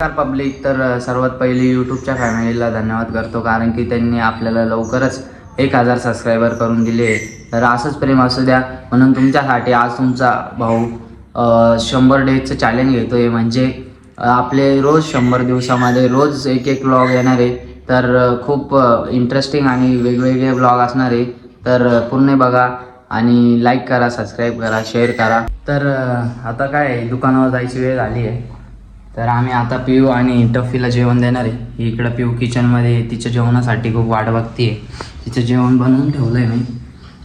नमस्कार पब्लिक. तर सर्वात पहिले यूट्यूबच्या फॅमिलीला धन्यवाद करतो, कारण की त्यांनी आपल्याला लवकरच 1000 सबस्क्रायबर करून दिले. तर असंच प्रेम असू द्या म्हणून तुमच्यासाठी आज तुमचा भाऊ 100 डेजचं चॅलेंज घेतोय. म्हणजे आपले रोज 100 दिवसामध्ये रोज एक व्लॉग येणार आहे. तर खूप इंटरेस्टिंग आणि वेगवेगळे व्लॉग असणार आहे. तर पूर्ण बघा आणि लाईक करा, सबस्क्राईब करा, शेअर करा. तर आता काय दुकानावर जायची वेळ झाली आहे. तर आम्ही आता पिऊ आणि टफीला जेवण देणार आहे. इकडं पिऊ किचनमध्ये तिच्या जेवणासाठी खूप वाट बघते आहे. तिचं जेवण बनवून ठेवलं आहे मी.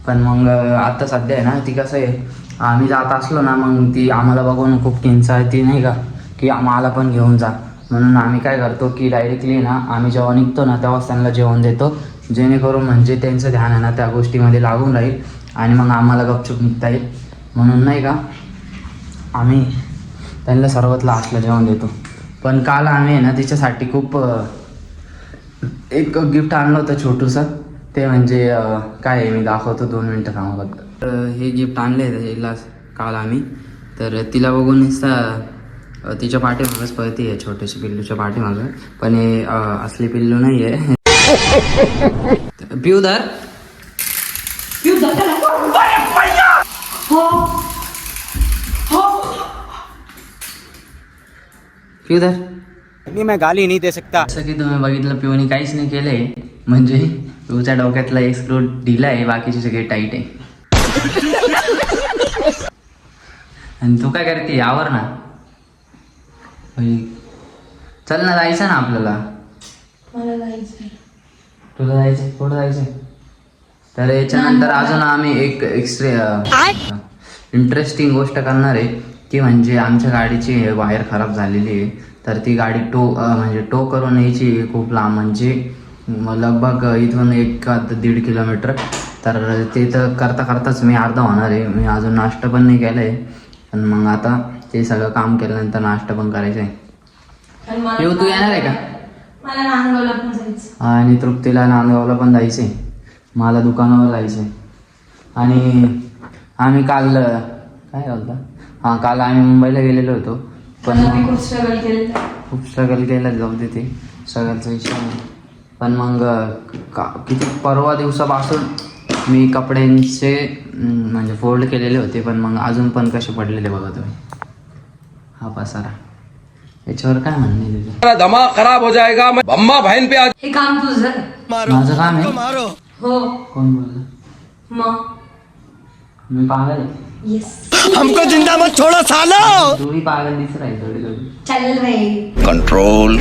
पण मग आता सध्या आहे ना, ती कसं आहे, आम्ही जात असलो ना मग ती आम्हाला बघून खूप किंचाळती नाही का, की आम्हाला पण घेऊन जा. म्हणून आम्ही काय करतो की डायरेक्टली ना आम्ही जेव्हा निघतो ना तेव्हाच त्यांना जेवण देतो, जेणेकरून म्हणजे त्यांचं ध्यान आहे ना त्या गोष्टीमध्ये लागून राहील आणि मग आम्हाला गपचूप निघता येईल. म्हणून नाही का आम्ही त्यांना सर्वात लास्टला जेवण देतो. पण काल आम्ही आहे ना तिच्यासाठी खूप एक गिफ्ट आणलं होतं छोटूसं. ते म्हणजे काय आहे मी दाखवतो, 2 मिनटं थांबा फक्त. तर हे गिफ्ट आणले तिला काल आम्ही. तर तिला बघून नुसता तिच्या पाठीमागच पळती आहे, छोट्याशा पिल्लूच्या पाठीमागं. पण हे असली पिल्लू नाही आहे. पिऊधर पिऊधर नहीं, मैं गाली नहीं दे सकता. जसं की तुम्ही बघितलं पिऊने काहीच नाही केलंय. म्हणजे पिऊच्या डोक्यातला एक स्क्रू ढिला आहे, बाकीचे सगळे टाईट आहे. आणि तू काय करते, आवर ना. चल ना, जायचं ना आपल्याला. मला जायचंय. तुला जायचंय, कुठं जायचंय? तर याच्यानंतर अजून आम्ही एक इंटरेस्टिंग गोष्ट करणार आहे, की म्हणजे आमच्या गाडीची वायर खराब झालेली आहे. तर ती गाडी म्हणजे टो करून यायची खूप लांब, म्हणजे लगभग इथून 1-1.5 किलोमीटर. तर ते तर करताच मी अर्धा होणार आहे. मी अजून नाश्ता पण नाही केलं आहे. पण मग आता ते सगळं काम केल्यानंतर नाश्ता पण करायचं आहे. तू येणार आहे का? मला नांदगावला पण जायचं. आणि तृप्तीला नांदगावला पण जायचं आहे. मला दुकानावर जायचं आहे. आणि आम्ही काल काय बोलता, काल आम्ही मुंबईला गेलेलो होतो. पण खूप स्ट्रगल केलं, जाऊ दे ते स्ट्रगलचा विषय नाही. पण मग किती परवा दिवसापासून मी कपड्यांचे म्हणजे फोल्ड केलेले होते, पण मग अजून पण कसे पडलेले बघा तुम्ही. हा पसारा, याच्यावर काय म्हणणे तुझं? दिमाग खराब हो जाएगा. मैं बम्मा बहन पे हे काम तुझं. माझं काम आहे. हो. कोण बोललं? मग मी पागल आहे. येस. हमको जिंदा मत छोड़ो सालो. तुम्ही पागल दिसत आहे थोडी. चालेल बाई. कंट्रोल.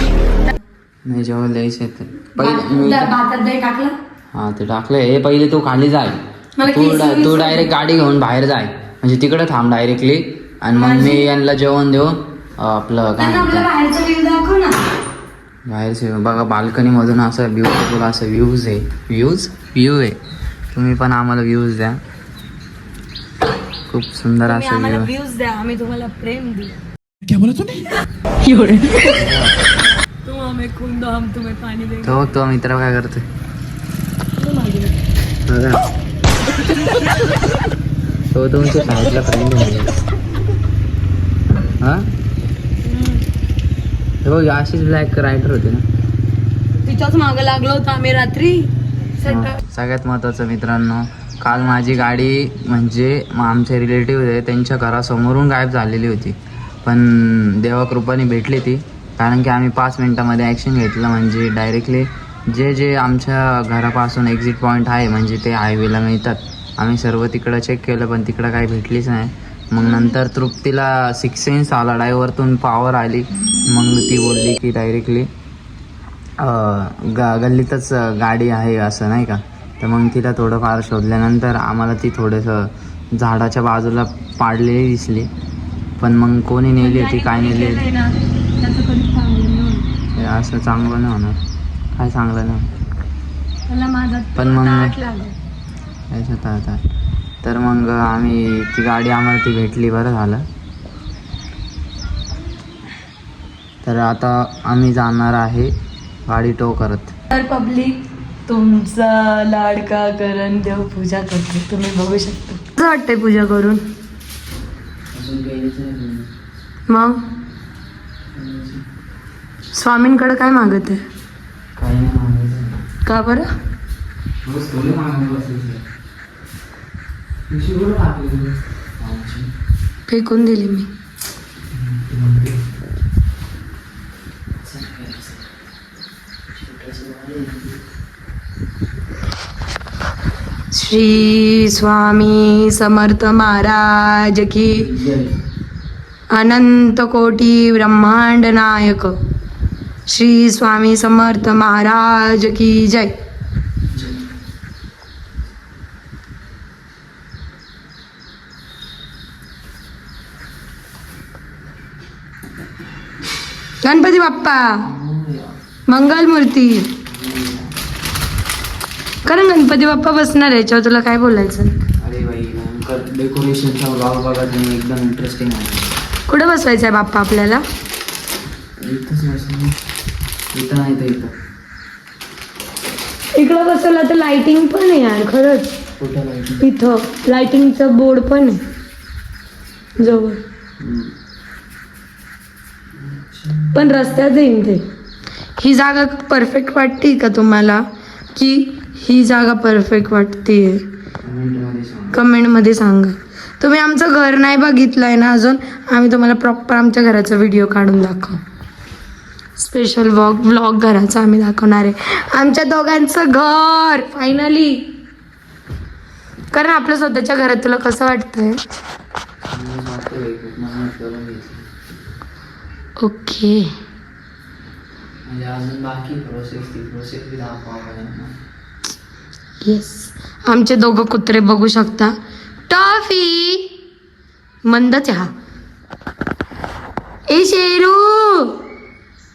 नाही जेव्हा द्यायचं ते भातात दही टाकलं. हा ते टाकलंय. हे पहिले तू खाली जाय. मला तू डायरेक्ट गाडी घेऊन बाहेर जाय, म्हणजे तिकडे थांब डायरेक्टली. आणि मग मी यांना जेवण देऊन आपलं काय म्हणतात बाहेरचा व्ह्यू दाखव ना. बाहेरचे बघा, बाल्कनी मधून असं ब्युटिफुल असं व्ह्यूज आहे. व्ह्यू आहे. तुम्ही पण आम्हाला व्ह्यूज द्या. खूप सुंदर असं व्ह्यू. व्ह्यूज द्या, आम्ही तुम्हाला प्रेम देऊ. क्या बोला तूने? तुम हमें खून दो, हम तुम्हें पाणी देंगे. तो बघ तो मित्र काय करतोय बघा. तो तुमच्या साईडला फ्रेंड आहे. हा हे बघ, अशीच ब्लॅक रायटर होते ना. तिच्याच मागं लागलो होतो आम्ही रात्री. सगळ्यात महत्त्वाचं मित्रांनो, काल माझी गाडी म्हणजे आमचे रिलेटिव्ह आहे त्यांच्या घरासमोरून गायब झालेली होती. पण देवाकृपाने भेटली ती, कारण की आम्ही 5 मिनिटामध्ये ॲक्शन घेतलं. म्हणजे डायरेक्टली जे आमच्या घरापासून एक्झिट पॉईंट आहे म्हणजे ते हायवेला मिळतात. आम्ही सर्व तिकडं चेक केलं, पण तिकडं काही भेटलीच नाही. मग नंतर तृप्तीला 6 सेन्स आला, ड्रायव्हरतून पॉवर आली. मग ती बोलली की डायरेक्टली गल्लीतच गाडी आहे असं नाही का. तर मग तिला थोडंफार शोधल्यानंतर आम्हाला ती थोडंसं झाडाच्या बाजूला पाडलेली दिसली. पण मग कोणी नेली होती, काय नेली असं चांगलं नाही होणार, काय चांगलं नाही. पण मग आता तर मग आम्ही ती गाडी आम्हाला ती भेटली, बरं झालं. तर आता आम्ही जाणार आहे गाडी टो करत. तर पब्लिक, तुमचा लाडका करण देव पूजा करतो. तुम्ही बघू शकता. कसं वाटतंय पूजा करून? मग स्वामींकडे काय मागत आहे? काही नाही मागायचं. का बरं? बस थोडे मागायला बसायचं. पिशवी कुठं टाकली तुम्ही? आमची. फेकून दिली मी. श्री स्वामी समर्थ महाराज की अनंत कोटी ब्रह्मांड नायक श्री स्वामी समर्थ महाराज की जय. गणपती बाप्पा मंगल मूर्ती. कारण गणपती बाप्पा बसणार आहे याच्यावर तुला काय बोलायचं? अरे बाई भयंकर डेकोरेशनचा ब्लॉग बघा तुम्ही, एकदम इंटरेस्टिंग आहे. कुठे बसवायचं आहे बाप्पा आपल्याला? इथंच बसलं. इथं नाही तर इथं. इकडं बसवलं तर लाइटिंग पण आहे यार खरंच. कुठं लाईट? इथं लाइटिंगचा बोर्ड पण आहे जवळ, पण रस्त्यात येईन ते. ही जागा परफेक्ट वाटते का तुम्हाला, की ही जागा परफेक्ट वाटते? कमेंटमध्ये सांगा. कमेंटमध्ये सांगा. तुम्ही आमचं घर नाही बघितलंय ना अजून, आम्ही तुम्हाला प्रॉपर आमच्या घराचा व्हिडिओ काढून दाखवू. स्पेशल व्लॉग घराचा आम्ही दाखवणार आहे, आमच्या दोघांचं घर फायनली. कारण आपल्या स्वतःच्या घरात तुला कसं वाटतंय? ओके. म्हणजे अजून बाकी प्रोसेस बी दाखवावं ना. येस. आमचे दोघं कुत्रे बघू शकता. टॉफी मंद चहा. ए शेरू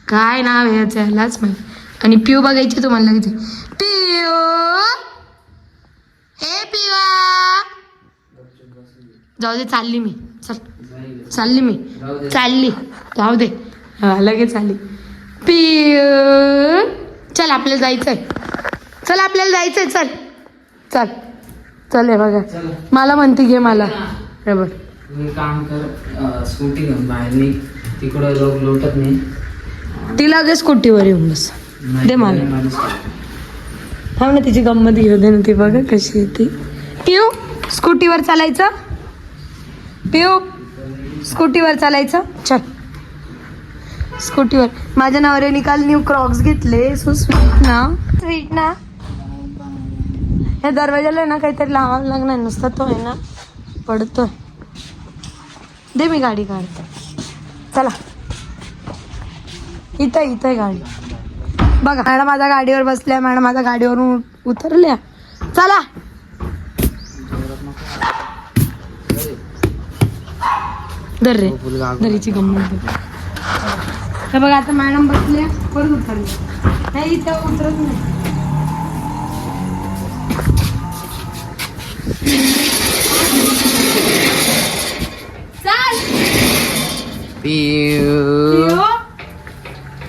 काय नाव आहे याचं ह्यालाच माहिती. आणि पिऊ बघायची तुम्हाला किती. पिऊ हे पिवा. जाऊ दे चालली मी. चालली मी चालली. जाऊ दे लगेच चालली. पिऊ चल आपल्याला जायचंय. चल आपल्याला जायचंय. चल चल चल. हे बघा मला म्हणते घे मला. हे बघ तुम्ही काम कर, स्कूटी घेऊन बाहेर निघ. तिकडं लोक लोटत नाही. ती लगेच स्कूटीवर येऊन बस. दे मला. हा ना तिची गंमत घेऊ दे ना. ती बघा कशी येते. पिऊ स्कूटीवर चालायचं. पिऊ स्कूटीवर चालायचं. चल स्कूटीवर. माझ्या नवऱ्याने काल न्यू क्रॉक्स घेतले. सो स्वीट ना. स्वीट ना. या दरवाजाला ना काहीतरी लावावं लागणार. नुसता तो आहे ना पडतोय. दे मी गाडी काढते. चला इथं आहे गाडी. बघा मॅडम माझ्या गाडीवर बसल्या. मॅडम माझ्या गाडीवरून उतरल्या. चला दर रे दरीची गंमत. तर बघा आता मॅडम बसल्या परत उतरल्या. नाही इथं उतरत नाही.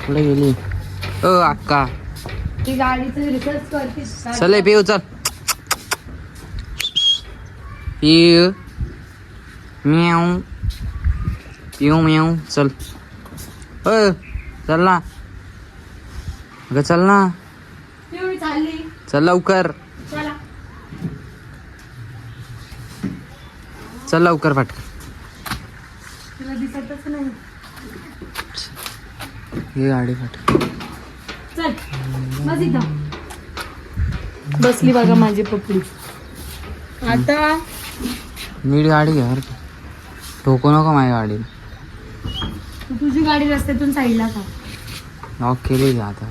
कुठे गेली? ओ अक्का ती गाडीचं रिसर्च करते. चल पिऊ चल. पिऊ म्याऊ पिऊ म्याऊ चल. चल ना अगं चल ना. चालली. चल लवकर. चला चल लवकर पटकन. तुला दिसतच नाही. ही गाडी पटकन. चल बस इथं. बसली बघा माझी पपडी. आता नीट गाडी घ्या. ठोकू नको माझ्या गाडी. तुझी गाडी रस्त्यातून साईडला का? लॉक केली घ्या आता.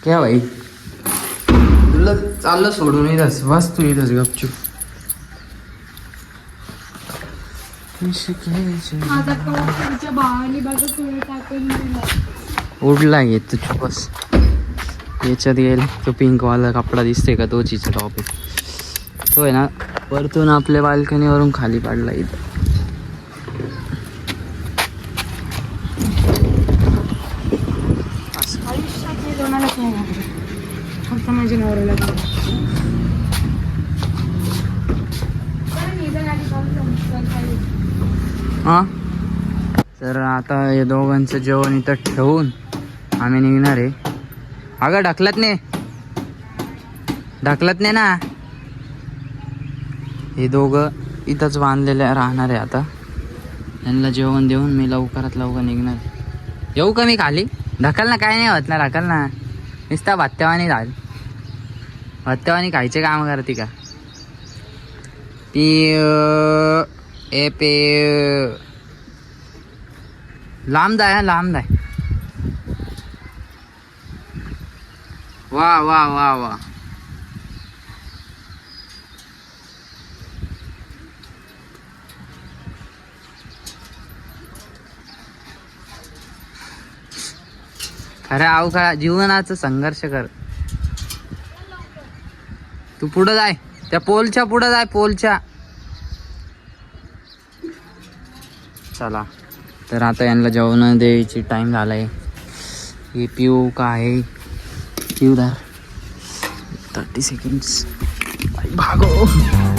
क्या भाई तुला चाललं सोडून इथंच बस. तू इथंच गपचूप. भावाने बघा तुला टाकून दिला. उडला घेत तू चुप बस. याच्यात गेल तो पिंकवाला कपडा दिसते का, तो चिचा टॉपिक तो आहे ना. वरतून आपल्या बाल्कनीवरून खाली पाडला इथं. आयुष्यात मी कोणालाच नाही घातलं, फक्त माझ्या नवऱ्याला. हां तर आता हे दोघांचं जेवण इथं ठेवून आम्ही निघणार आहे. अगं ढकलत नाही ना. हे दोघं इथंच बांधलेले राहणार आहे. आता यांना जेवण देऊन मी लवकरात लवकर निघणार. येऊ का मी खाली? ढकल ना, काय नाही होत ना, ढकल ना. नुसता भत्त्यावानी झाल. भत्त्यावानी खायचे काम करते का? लांब जाय, लांब जाय. वा वा वा वा. खरं अवकाळ जीवनाचं संघर्ष कर. तू पुढं जाय, त्या पोलच्या पुढं जाय, पोलच्या. चला तर आता यांना जेवण द्यायची टाइम झालाय. हे पिऊ का आहे? पिऊ दार 30 सेकंड्स भागो.